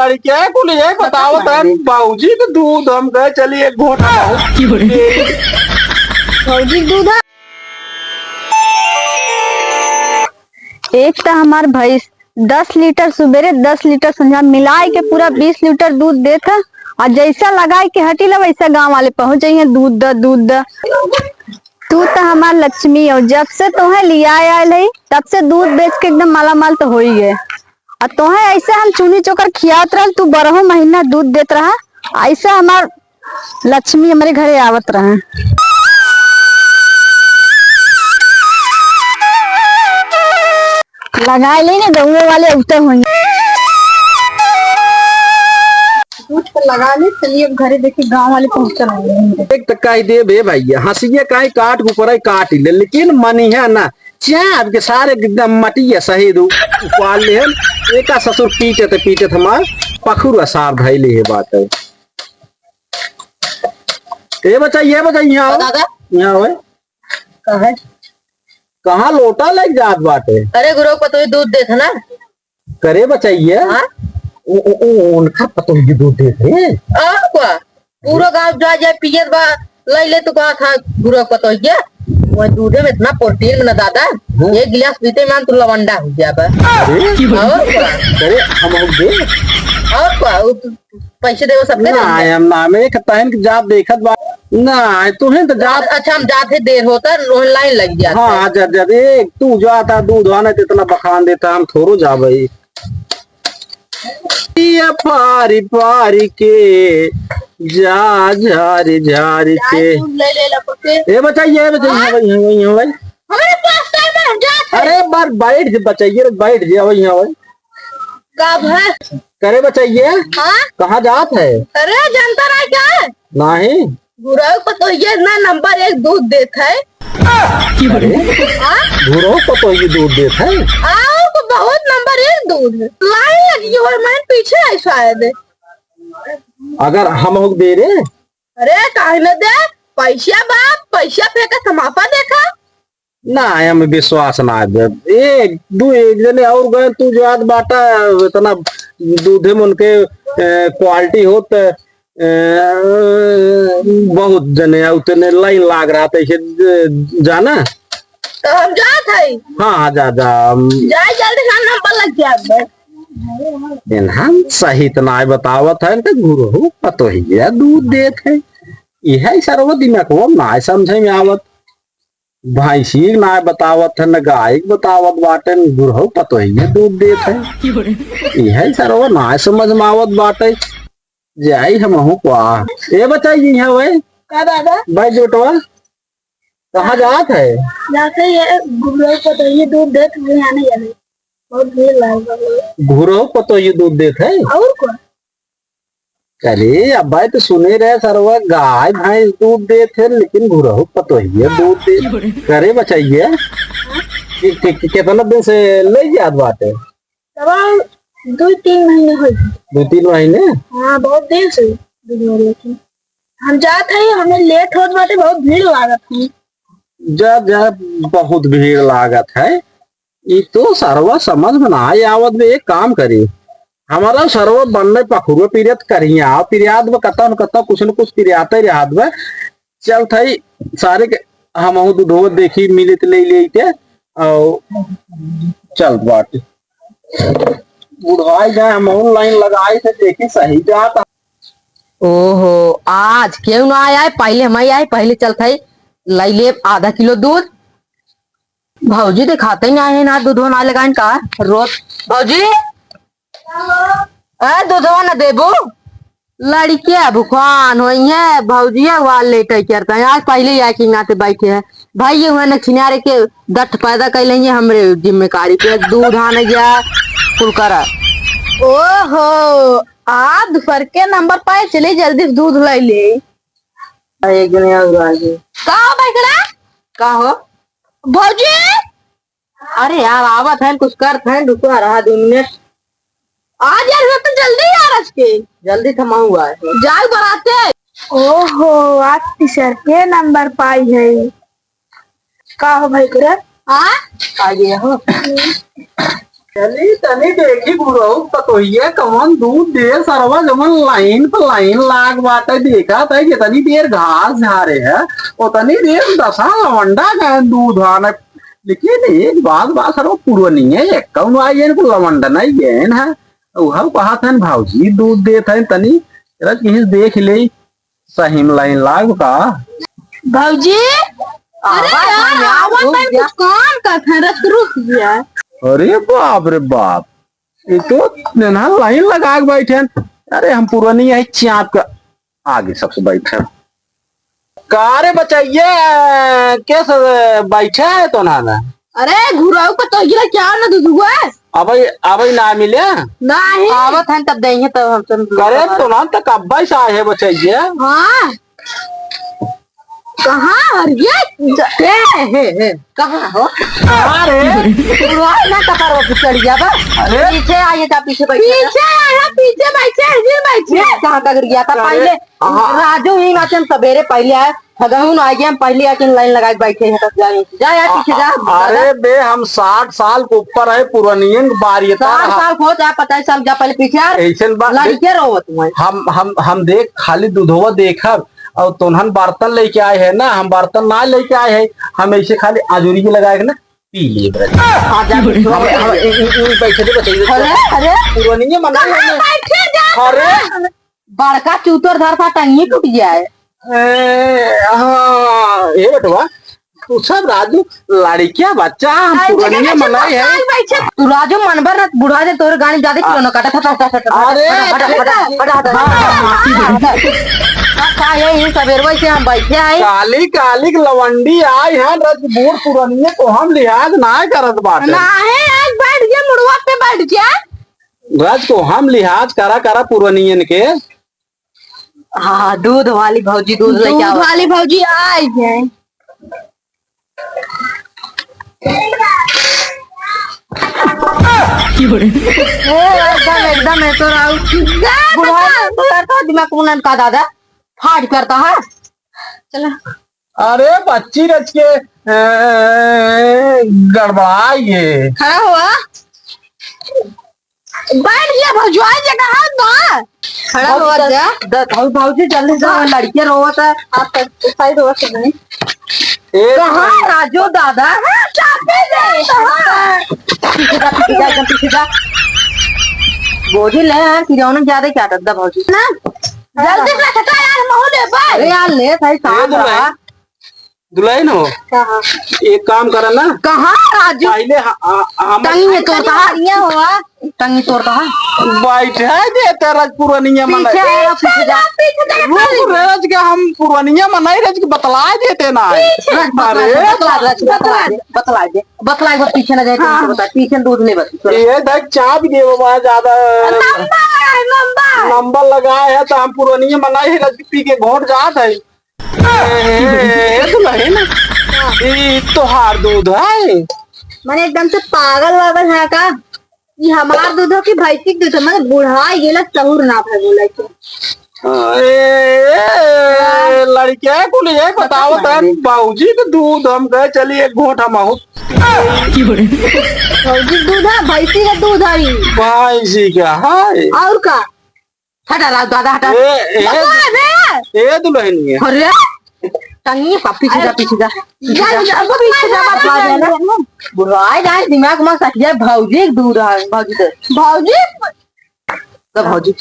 लड़के को लिए बताओ तन बाबूजी तो दूध हम गए चलिए एक घोटा फौजी दूध है। एक तो हमार भैंस 10 लीटर सुबेरे 10 लीटर संझा मिलाए के पूरा 20 लीटर दूध देता। और जैसा लगाए के हटी ला वैसा गांव वाले पहुंच जाइए दूध द दूध द। तू तो हमार लक्ष्मी हो, जब से तुम्हें लिया आयल है तब से दूध बेच के एकदम माला माल तो हो ही गए। और तुम्हें ऐसे हम चुनी चोकर खियात रहा, तू 12 महीना दूध देत रहा। ऐसा हमार लक्ष्मी हमारे घरे आवत रहा। लगाए ले ना दौड़े वाले उतर होंगे दूध को लगा ले। चलिए घरे देखिए गांव वाले पहुंच रहे। एक तो कह दे बे भैया हंसिए कहीं काट ऊपर काट ले लेकिन मनी है ना चाप के सारे एकदम मटी है सही दू उपाल ले एक ससुर पीटे हमार पखुर साफ धैले है बात है। ये बच्चा यहाँ यहाँ कहे कहाँ लोटा लग जात बाटे। अरे गुरु को तो दूध देता ना करे बचाइए उनका पतो ही दूध देते पूरा गांव जा जाए पियत बा ले ले तो कहा था गुरु को तो ये वो दूधे में इतना प्रोटीन ना दादा एक गिलास पीते मान तो लवंडा हो गया बा। अरे हम दे और क्या पैसे देवो सबके ना हम नामे कहता जात देखत बा ना तुहे तो जात। अच्छा हम जाते देर होता ऑनलाइन लग गया। हाँ जा तू जाता दूध आना इतना बखान देता हम थोड़ो जा भाई पारी पारी के जा झारी झारी के ये बताइए भाई हमारे पास टाइम है जा। अरे बार बैठ बचाइए बैठ जा भाई यहाँ भाई कब है करे बचाइए हाँ कहाँ जात है। अरे जानता रहा क्या है नहीं गुरु को तो ये ना नंबर 1 दूध देता है। गुरु को तो ये दूध देता है तो बहुत नंबर 1 दूध है। लाइन लगी और मैं पीछे है शायद। अगर हम हो दे रहे अरे काहे न दे पैसा बाप पैसा फेंका समापा देखा ना हमें विश्वास ना एक जने और गए तू जो आज बाटा इतना दूधे में उनके क्वालिटी हो तो बहुत जने उतने लाइन लाग रहा था जाना तो हम जात है। हाँ जा जाए जल्दी खाना नंबर लग गया हम सही तो ना बतावत है तो गुरु पतो ही है दूध देत है यह सर्व दिमाग ना समझे में आवत भैंसी ना बतावत है न गाय बतावत बाटे गुरु पतो ही है दूध देत है यह सर्व ना समझ में आवत बाटे जाई हम ये बताइए यहाँ भाई दादा भाई जोटवा कहाँ जात है जाते ये गुरु को तो ये दूध देत है आने जाने बहुत भीड़ लग गुरु को तो ये दूध देत है और कौन अरे अब भाई तो सुने रहे सरवा गाय भैंस दूध देते लेकिन गुरु पतो ही है दूध दे करे बचाइए कितना दिन से ले जात बात है 2-3 महीने हो 2-3 महीने। हाँ बहुत देर से हम जाते हैं हमें लेट होत बाटे बहुत भीड़ लागत है। जा बहुत भीड़ लागत है ये तो सरवा समझ में ना आवत में एक काम करी हमारा सर्व बनने पखुरो पीरियत करिए पीरियाद में कता न कता कुछ न कुछ पीरियाते रियाद में चल थई सारे के हम दूधो देखी मिले तो ले और चल बात बुढ़ाई जाए हम ऑनलाइन लगाए थे देखी सही जाता। ओहो आज क्यों ना आया है पहले हम आए पहले चल थई लाई ले आधा किलो दूध भौजी दिखाते ही नहीं है ना दूध ना लगाइन का रोज भौजी दूधवा न देबू लड़के भुखान हो भौजिया वाल लेटे करता है आज पहले या कि नाते बैठे है भाई ये हुआ न किनारे के दठ पैदा कर लेंगे हमरे जिम्मेदारी पे दूध आने गया कुल करा। ओहो आप दोपहर के नंबर पाए चले जल्दी दूध ले ले एक जने का हो भौजी। अरे यार आवत है कुछ कर थे रुको रहा 2 मिनट आज यार तो जल्दी यार आज के जल्दी थमा हुआ है जाग बनाते। ओहो आज तीसर के नंबर पाई है का हो भाई करे आ गया हो चली तनी देखी गुरु पतोहिया कौन दूध दे सरवा जमन लाइन पर लाइन लाग बाटे देखा था कि तनी देर घास झारे है और तनी देर दशा लवंडा का दूध आना। लेकिन एक बात सरवा पुरनी है एक कौन आई है लवंडा नहीं गेन है वह कहा था भाजी दूध दे था तनी कहीं देख ले सही में लाइन लाग का भौजी काम का था रुक गया। अरे बाप रे बाप ये तो ना लाइन लगा के बैठे हैं। अरे हम पुरानी है चाप का आगे सबसे बैठे कारे बचाइए कैसे बैठे है तो ना अरे घुराऊ का तो गिरा क्या ना दूध हुआ अब ना मिले नहीं आवत है तब देंगे तब हम करे तो ना तक अब्बा सा है बचाइए। हाँ कहाँ कहाँ हो अरे ना कपार वापस चढ़ गया बस अरे पीछे आइए था पीछे बैठे पीछे बैठे कहाँ तक गया था पहले राजू ही आके हम सवेरे पहले आए खगहून आ गए हम पहले आके लाइन लगा के बैठे हैं तब जाए जा यार पीछे जा। अरे बे हम 60 साल के ऊपर है पुरानी बारी 60 साल हो चाहे 50 साल जा पहले पीछे ऐसे लड़के रहो तुम हम देख खाली दूधवा देखब और तुनहन बर्तन लेके आए हैं ना हम बर्तन ना लेके आए हैं हम ऐसे खाली आजूरी के लगाए ना पी लिए पुरानी मना अरे बड़का चूतर धर था टंगी टूट जाए। हाँ ये बटवा तू सब राजू लड़किया बच्चा हम पुरानी मनाई है तू राजू मनबर ना बुढ़ा दे तोरे गाड़ी ज्यादा क्यों ना काटा अरे सवेरे से हम बैठे आए काली काली लवंडी आई है रजबूर पुरानी को हम लिहाज ना करत बाटे आज बैठ गया मुड़वा पे बैठ गया रज को हम लिहाज करा पुरानियन के। हाँ दूध वाली भौजी दूध लेके आओ वाली भौजी आई है एकदम है तो बुढ़ा दिमाग मुनन का दादा फाड़ करता है। चलो अरे बच्ची रच के गड़बड़ाई है खड़ा हुआ बैठ गया भौजवा जगह ना खड़ा हुआ जा भौजी जल्दी से लड़के रोवत है आप साइड हुआ से नहीं कहाँ राजू दादा चापे दे पीछे जा बोझी ले किरौना ज्यादा क्या करता भौजी ना जल्दी से खटा यार मोहल्ले पर अरे यार ले सही काम दुल्हन हो एक काम करा ना कहाँ राजू पहले हम टंगी में तोड़ता है हुआ टंगी तोड़ता है बैठे देते रज पुरानिया पीछे आएगा पीछे जा रज के हम पुरानिया मनाई रज के बतला देते ना बतला दे पीछे न जाए पीछे दूध ले बस ये देख चाप दे बाबा ज्यादा नंबर लगाए है तो हम पुरानिया मनाई रज के पी के घोट जात है तोहार दूध है मैंने एकदम से पागल वागल है का ये हमार दूध की भैंसी दूध है मतलब बुढ़ा गेला सहूर ना भाई बोला लड़किया को ले बताओ बाबूजी के दूध हम गए चलिए एक घोट हम भौजी दूध है भैंसी का दूध है भैंसी का है और का हटा ला दादा हटा ए दुल्हन अरे टंगी पीछे जा पीछे जा बुराई जाए दिमाग में सट जाए भौजी दूर है भौजी भौजी तो भौजी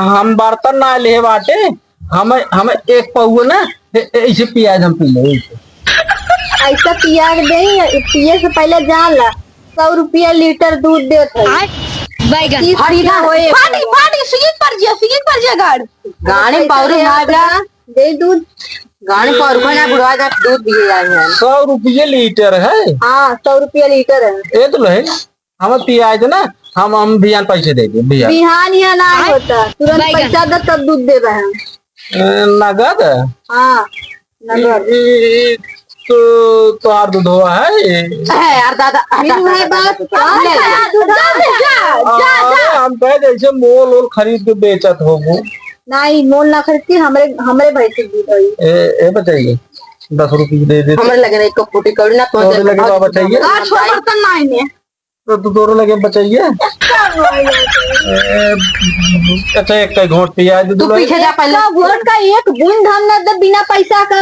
हम बर्तन ना ले बाटे हमें एक पहुआ ना ऐसे पियाज हम पी ले ऐसा पिया पिए से पहले जान ला 100 रुपया लीटर दूध देते गाड़ी पाउरी दे दूध गाड़ी पाउर को ना बुढ़वा जा दूध दिए जाए 100 रुपये लीटर है। हाँ 100 रुपया लीटर है ये तो ले हमें पियाज ना हम बिहान पैसे दे दे बिहान यहाँ ना होता तुरंत पैसा दे तब दूध दे रहे हैं नगद हाँ नगद तो यार दूध हुआ है यार दादा हम कह जैसे मोल वोल खरीद के बेचत हो नहीं मोल ना खरीदती, हमरे हमरे भाई से दूध है। ए बताइए 10 रुपये दे दे हमारे लगे नहीं कपूटी कौड़ी ना तो तोरे लगे बाबा चाहिए आठ बर्तन ना इन्हें तो तोरे लगे बचाइए अच्छा एक का घोट पिया दे तू पीछे जा पहले। वोट का एक बूंद हम न दे बिना पैसा का।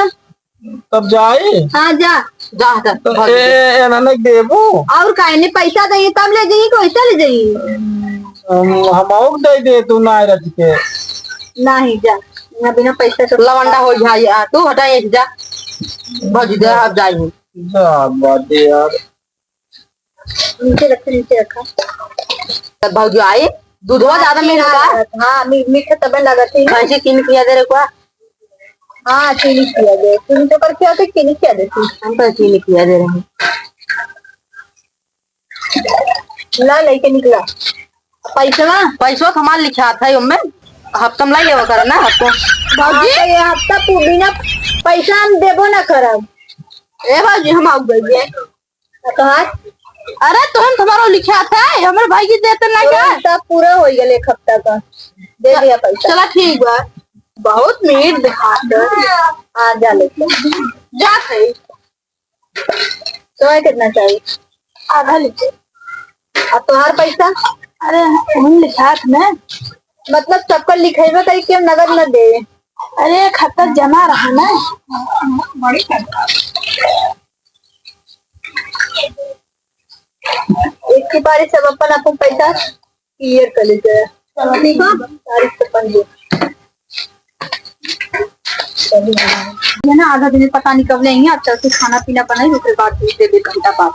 तब जाए हाँ जा। जा तो ए ना नहीं देबो और काहे पैसा दे तब ले जाइए, कैसा ले जाइए? हम और दे तू ना रख के नहीं जा, यहाँ बिना पैसा के लवंडा हो जा तू हटा ये जा भौजी दे अब जाइए। जा बात यार नीचे रखा, नीचे रखा। तब भौजी आई दूधवा ज्यादा मीठा का। हाँ मीठा तब लगा थी। कैसे किन किया दे रे को। हाँ चीनी किया दे, चीनी तो करके आते चीनी किया देती। हम तो किन किया दे रहे हैं। ला लेके निकला पैसा। पैसवा हमार लिखा था उनमें हफ्ता में लाई कर ना हफ्ता भाजी ये हफ्ता बिना पैसा हम देबो ना करब। ए भाजी हम आउ गए कहा अरे तुम तुम्हारा लिखा था हमारे भाई की देते ना क्या हफ्ता पूरा हो गया, एक हफ्ता का दे दिया पैसा। चला ठीक बा बहुत मीठ दिखा हाँ जा लेके जा सही तो कितना चाहिए? आधा लीजिए। अब तुम्हारा पैसा? अरे उन लिखा था ना मतलब सबका लिखेबे करी के नगद न दे। अरे खाता जमा रहा ना एक की बारी सब अपन अपन पैसा क्लियर कर लीजिए। तारीख से पंजी है ना, आधा दिन पता नहीं कब लेंगे। अब चल के खाना पीना बनाए, उसके बाद दूध दे दे घंटा बाद।